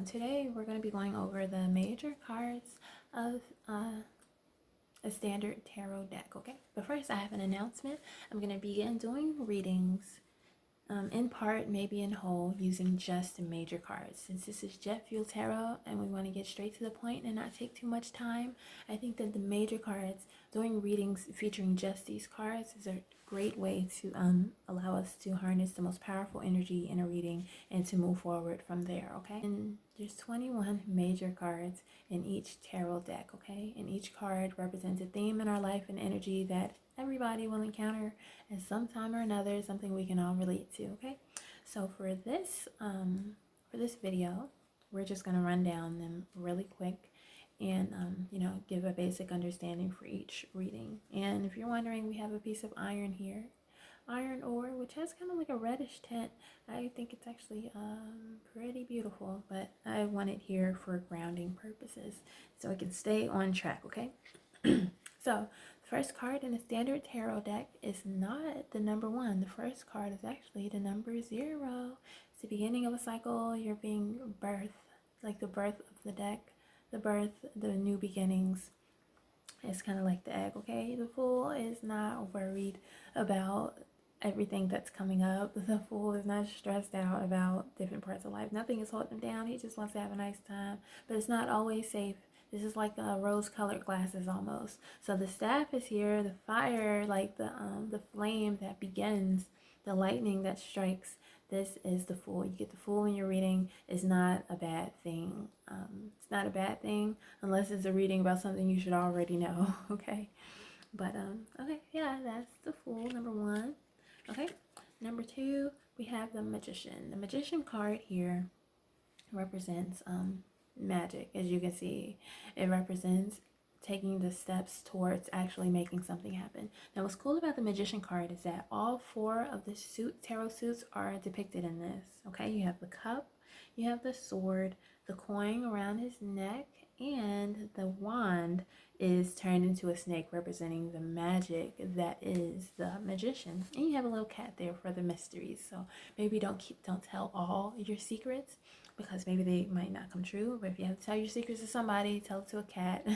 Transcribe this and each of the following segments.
Today we're going to be going over the major cards of a standard tarot deck, okay? But first I have an announcement. I'm going to begin doing readings in part, maybe in whole, using just the major cards. Since this is Jet Fuel Tarot and we want to get straight to the point and not take too much time, I think that the major cards, doing readings featuring just these cards, is a great way to allow us to harness the most powerful energy in a reading and to move forward from there, okay? And there's 21 major cards in each tarot deck, okay? And each card represents a theme in our life and energy that everybody will encounter at some time or another, something we can all relate to, okay? So for this video, we're just going to run down them really quick and give a basic understanding for each reading. And if you're wondering, we have a piece of iron here, iron ore, which has kind of like a reddish tint. I think it's actually pretty beautiful, but I want it here for grounding purposes so it can stay on track, okay? So the first card in a standard tarot deck is not the number 1. The first card is actually the number 0. It's the beginning of a cycle. You're being birthed, like the birth of the deck, the birth, the new beginnings. It's kind of like the egg, okay? The Fool is not worried about everything that's coming up. The Fool is not stressed out about different parts of life. Nothing is holding him down. He just wants to have a nice time, but it's not always safe. This is like rose-colored glasses almost. So the staff is here, the fire, like the flame that begins, the lightning that strikes. This is the Fool. You get the Fool in your reading. It's not a bad thing. It's not a bad thing unless it's a reading about something you should already know, okay? But, okay, yeah, that's the Fool, number 1. Okay, number 2, we have the Magician. The Magician card here represents magic. As you can see, it represents taking the steps towards actually making something happen. Now what's cool about the Magician card is that all 4 of the tarot suits are depicted in this, okay? You have the cup, you have the sword, the coin around his neck, and the wand is turned into a snake, representing the magic that is the Magician. And you have a little cat there for the mysteries, so maybe don't tell all your secrets, because maybe they might not come true. But if you have to tell your secrets to somebody, tell it to a cat.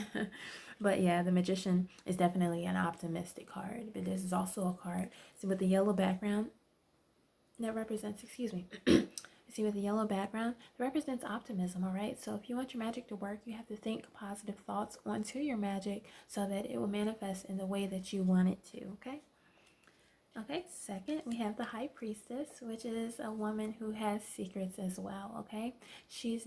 But yeah, the Magician is definitely an optimistic card. But this is also a card, see, with the yellow background that represents, see, with the yellow background, it represents optimism, all right? So if you want your magic to work, you have to think positive thoughts onto your magic so that it will manifest in the way that you want it to, okay? Okay, second, we have the High Priestess, which is a woman who has secrets as well, okay? She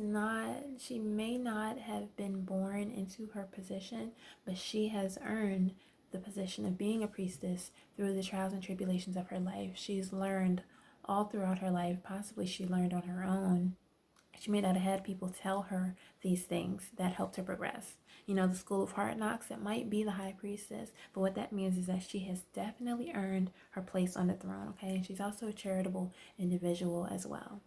may not have been born into her position, but she has earned the position of being a priestess through the trials and tribulations of her life. She's learned all throughout her life. Possibly she learned on her own. She may not have had people tell her these things that helped her progress. You know, the School of Hard Knocks, that might be the High Priestess, but what that means is that she has definitely earned her place on the throne, okay? And she's also a charitable individual as well.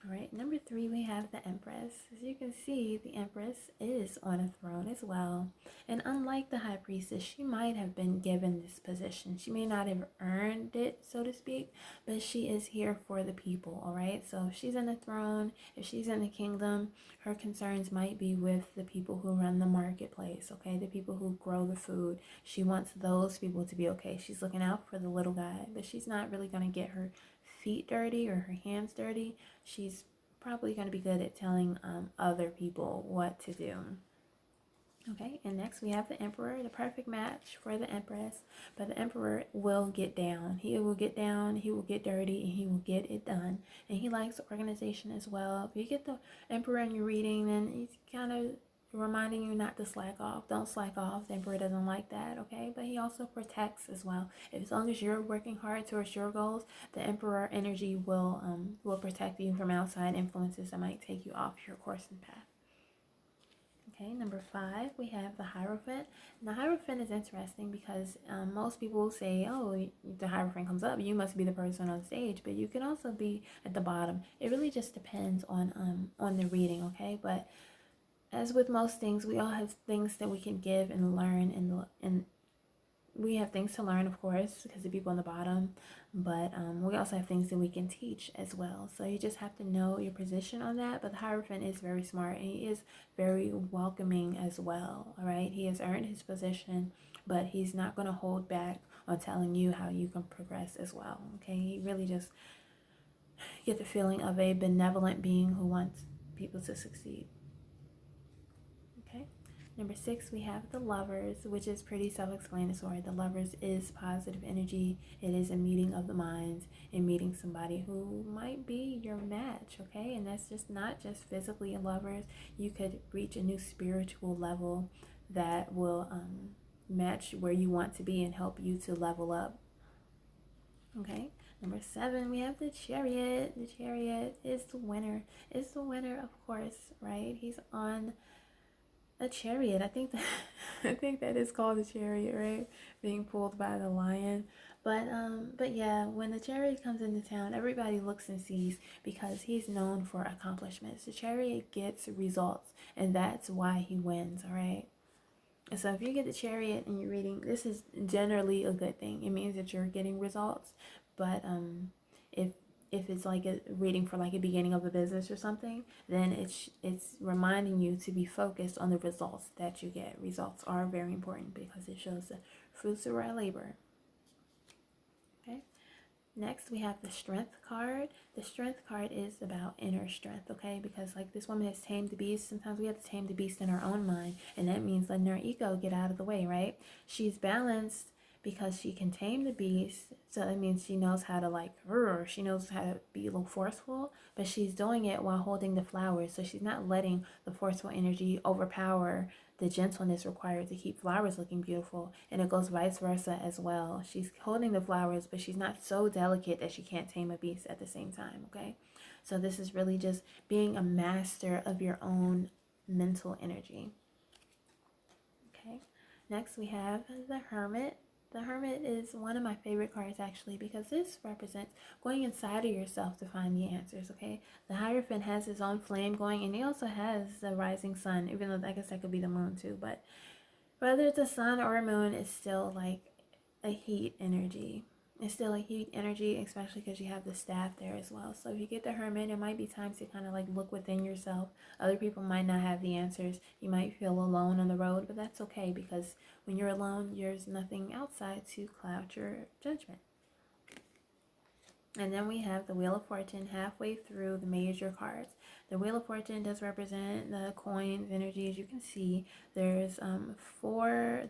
All right, number 3, we have the Empress. As you can see, the Empress is on a throne as well. And unlike the High Priestess, she might have been given this position. She may not have earned it, so to speak, but she is here for the people, all right? So if she's in the throne, if she's in the kingdom, her concerns might be with the people who run the marketplace, okay? The people who grow the food. She wants those people to be okay. She's looking out for the little guy, but she's not really going to get her feet dirty or her hands dirty. She's probably going to be good at telling other people what to do. Okay, and next we have the Emperor, the perfect match for the Empress. But the Emperor will get down. He will get down, he will get dirty, and he will get it done. And he likes organization as well. If you get the Emperor in your reading, then he's kind of reminding you not to slack off. Don't slack off. The Emperor doesn't like that, okay? But he also protects as well. As long as you're working hard towards your goals, the Emperor energy will protect you from outside influences that might take you off your course and path. Okay, number 5, we have the Hierophant. And the Hierophant is interesting because most people say, oh, if the Hierophant comes up, you must be the person on stage, but you can also be at the bottom. It really just depends on the reading, okay? But as with most things, we all have things that we can give and learn and we have things to learn, of course, because the people on the bottom, but we also have things that we can teach as well. So you just have to know your position on that. But the Hierophant is very smart, and he is very welcoming as well. All right, he has earned his position, but he's not going to hold back on telling you how you can progress as well. Okay, he really just get the feeling of a benevolent being who wants people to succeed. Okay. Number 6, we have the Lovers, which is pretty self-explanatory. The Lovers is positive energy. It is a meeting of the minds and meeting somebody who might be your match, okay? And that's just not just physically lovers. You could reach a new spiritual level that will match where you want to be and help you to level up, okay? Number 7, we have the Chariot. The Chariot is the winner. It's the winner, of course, right? He's on a chariot. I think that I think that is called a chariot, right? Being pulled by the lion. But yeah, when the chariot comes into town, everybody looks and sees because he's known for accomplishments. The chariot gets results, and that's why he wins, all right? And so if you get the chariot and you're reading, this is generally a good thing. It means that you're getting results. But if it's like a reading for like a beginning of a business or something, then it's reminding you to be focused on the results that you get. Results are very important because it shows the fruits of our labor. Okay. Next, we have the Strength card. The Strength card is about inner strength, okay? Because like this woman has tamed the beast. Sometimes we have to tame the beast in our own mind, and that means letting our ego get out of the way, right? She's balanced because she can tame the beast. So that means she knows how to like, she knows how to be a little forceful, but she's doing it while holding the flowers. So she's not letting the forceful energy overpower the gentleness required to keep flowers looking beautiful. And it goes vice versa as well. She's holding the flowers, but she's not so delicate that she can't tame a beast at the same time, okay? So this is really just being a master of your own mental energy. Okay. Next we have the Hermit. The Hermit is one of my favorite cards actually because this represents going inside of yourself to find the answers, okay? The Hierophant has his own flame going, and he also has the rising sun, even though I guess that could be the moon too, but whether it's a sun or a moon, it's still like a heat energy. It's still a heat energy, especially because you have the staff there as well. So if you get the Hermit, it might be time to kind of like look within yourself. Other people might not have the answers. You might feel alone on the road, but that's okay because when you're alone, there's nothing outside to cloud your judgment. And then we have the Wheel of Fortune halfway through the major cards. The Wheel of Fortune does represent the coins energy. As you can see, there's the four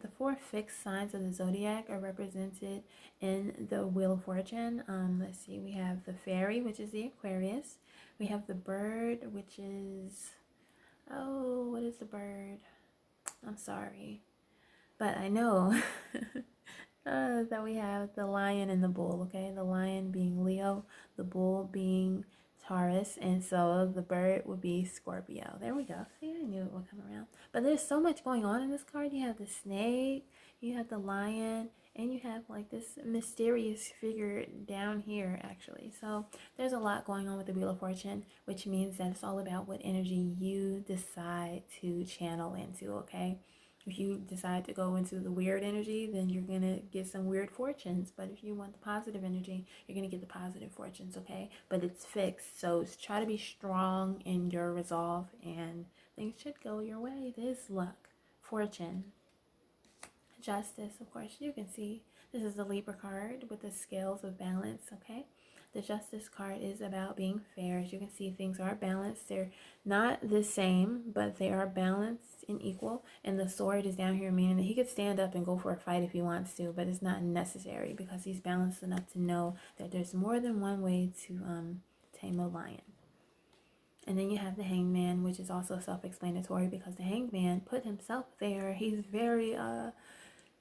fixed signs of the zodiac are represented in the Wheel of Fortune. Let's see, we have the Fairy, which is the Aquarius. We have the Bird, which is, oh, what is the bird? I'm sorry, but I know that we have the Lion and the Bull, okay? The Lion being Leo, the Bull being Taurus, and so the bird would be Scorpio. There we go. See, I knew it would come around. But there's so much going on in this card. You have the snake, you have the lion, and you have like this mysterious figure down here actually. So there's a lot going on with the Wheel of Fortune, which means that it's all about what energy you decide to channel into, okay? If you decide to go into the weird energy, then you're going to get some weird fortunes. But if you want the positive energy, you're going to get the positive fortunes, okay? But it's fixed. So try to be strong in your resolve and things should go your way. This luck, fortune, justice, of course, you can see this is the Libra card with the scales of balance, okay? The Justice card is about being fair. As you can see, things are balanced. They're not the same, but they are balanced and equal. And the Sword is down here, meaning that he could stand up and go for a fight if he wants to, but it's not necessary because he's balanced enough to know that there's more than one way to tame a lion. And then you have the Hangman, which is also self-explanatory because the Hangman put himself there. He's very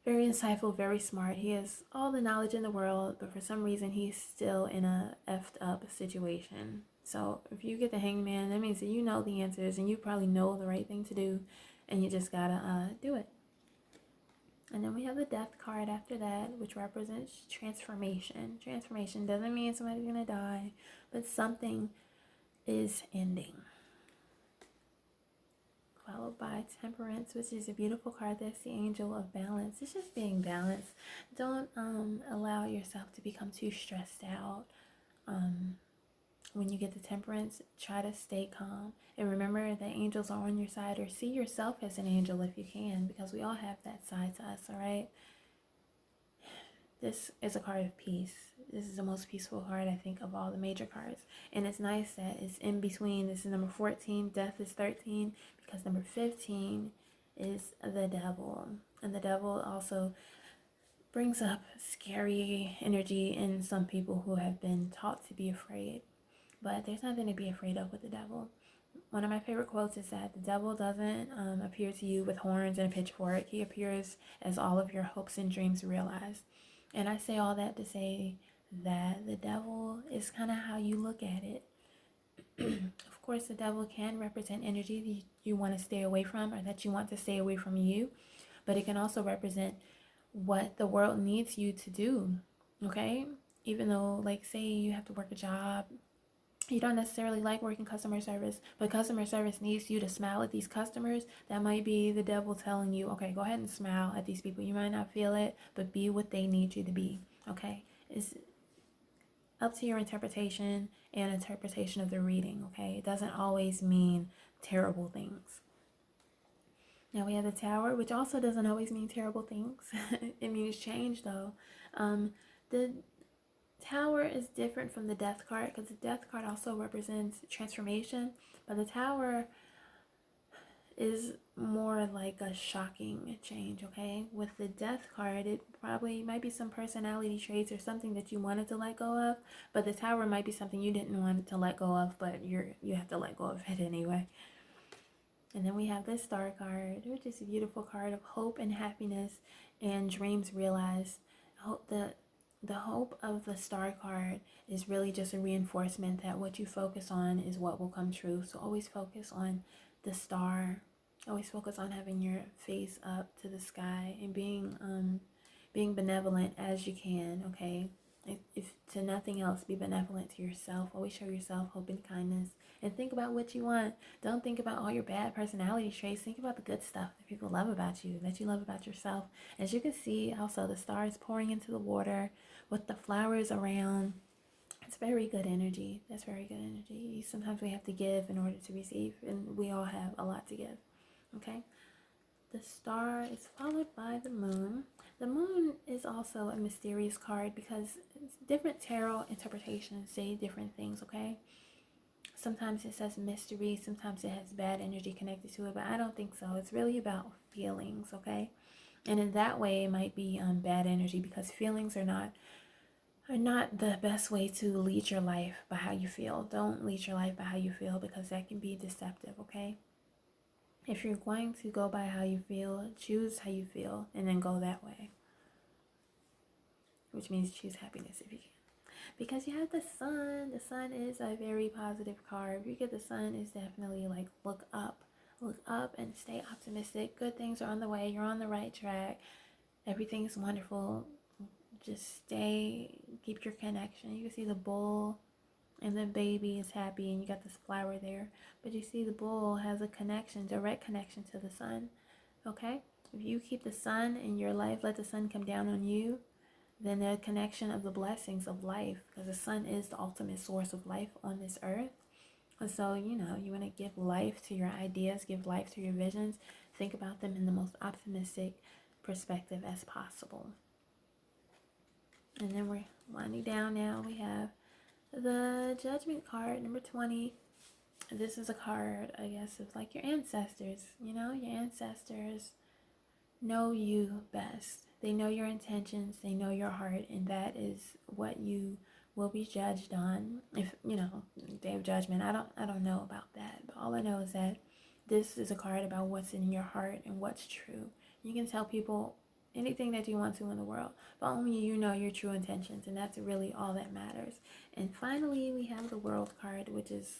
insightful, very smart. He has all the knowledge in the world, but for some reason he's still in a effed up situation. So if you get the Hangman, that means that you know the answers and you probably know the right thing to do, and you just gotta do it. And then we have the Death card after that, which represents transformation. Transformation doesn't mean somebody's gonna die, but something is ending. Followed followed by Temperance, which is a beautiful card. That's the angel of balance. It's just being balanced. Don't allow yourself to become too stressed out. When you get the Temperance, try to stay calm. And remember that angels are on your side, or see yourself as an angel if you can, because we all have that side to us, all right? This is a card of peace. This is the most peaceful card, I think, of all the major cards. And it's nice that it's in between. This is number 14. Death is 13, because number 15 is the devil. And the devil also brings up scary energy in some people who have been taught to be afraid. But there's nothing to be afraid of with the devil. One of my favorite quotes is that the devil doesn't appear to you with horns and a pitchfork. He appears as all of your hopes and dreams realized. And I say all that to say that the devil is kind of how you look at it. Of course, the devil can represent energy that you want to stay away from, or that you want to stay away from you. But it can also represent what the world needs you to do, okay? Even though, like, say you have to work a job, you don't necessarily like working customer service, but customer service needs you to smile at these customers. That might be the devil telling you, okay, go ahead and smile at these people. You might not feel it, but be what they need you to be, okay? It's up to your interpretation and interpretation of the reading, okay? It doesn't always mean terrible things. Now we have the Tower, which also doesn't always mean terrible things. It means change, though. The Tower is different from the Death card, because the Death card also represents transformation, but the Tower is more like a shocking change, okay? With the Death card, it probably might be some personality traits or something that you wanted to let go of, but the Tower might be something you didn't want to let go of, but you have to let go of it anyway. And then we have the Star card, which is a beautiful card of hope and happiness and dreams realized. The hope of the Star card is really just a reinforcement that what you focus on is what will come true. So always focus on the star. Always focus on having your face up to the sky and being benevolent as you can, okay? If to nothing else, be benevolent to yourself. Always show yourself hope and kindness. And think about what you want. Don't think about all your bad personality traits. Think about the good stuff that people love about you, that you love about yourself. As you can see, also the stars pouring into the water with the flowers around. It's very good energy. That's very good energy. Sometimes we have to give in order to receive, and we all have a lot to give. Okay? The Star is followed by the Moon. The Moon is also a mysterious card because different tarot interpretations say different things, okay? Sometimes it says mystery, sometimes it has bad energy connected to it, but I don't think so. It's really about feelings, okay? And in that way, it might be bad energy, because feelings are not the best way to lead your life by how you feel. Don't lead your life by how you feel, because that can be deceptive, okay? If you're going to go by how you feel, choose how you feel and then go that way. Which means choose happiness if you can. Because you have the Sun. The Sun is a very positive card. If you get the Sun, it's definitely like look up. Look up and stay optimistic. Good things are on the way. You're on the right track. Everything's wonderful. Just keep your connection. You can see the bull and the baby is happy, and you got this flower there. But you see the bull has a connection, direct connection to the Sun. Okay? If you keep the Sun in your life, let the Sun come down on you, then the connection of the blessings of life, because the Sun is the ultimate source of life on this earth. And so, you want to give life to your ideas, give life to your visions. Think about them in the most optimistic perspective as possible. And then we're winding down now. We have the Judgment card, number 20. This is a card, I guess, of like your ancestors. Your ancestors know you best. They know your intentions. They know your heart. And that is what you will be judged on. If, Day of Judgment, I don't know about that. But all I know is that this is a card about what's in your heart and what's true. You can tell people anything that you want to in the world, but only you know your true intentions, and that's really all that matters. And finally, we have the World card, which is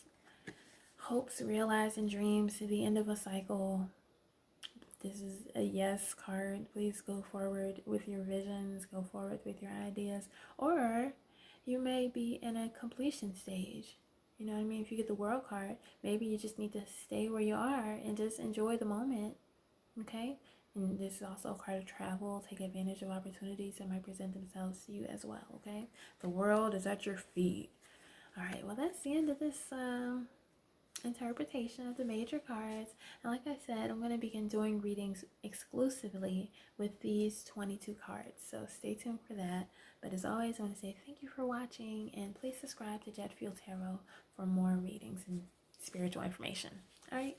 hopes realized in dreams, to the end of a cycle. This is a yes card. Please go forward with your visions, go forward with your ideas, or you may be in a completion stage. You know what I mean? If you get the World card, maybe you just need to stay where you are and just enjoy the moment. Okay? And this is also a card of travel. Take advantage of opportunities that might present themselves to you as well. Okay? The world is at your feet. All right. Well, that's the end of this interpretation of the major cards. And like I said, I'm going to begin doing readings exclusively with these 22 cards. So stay tuned for that. But as always, I want to say thank you for watching, and please subscribe to Jet Fuel Tarot for more readings and spiritual information. All right.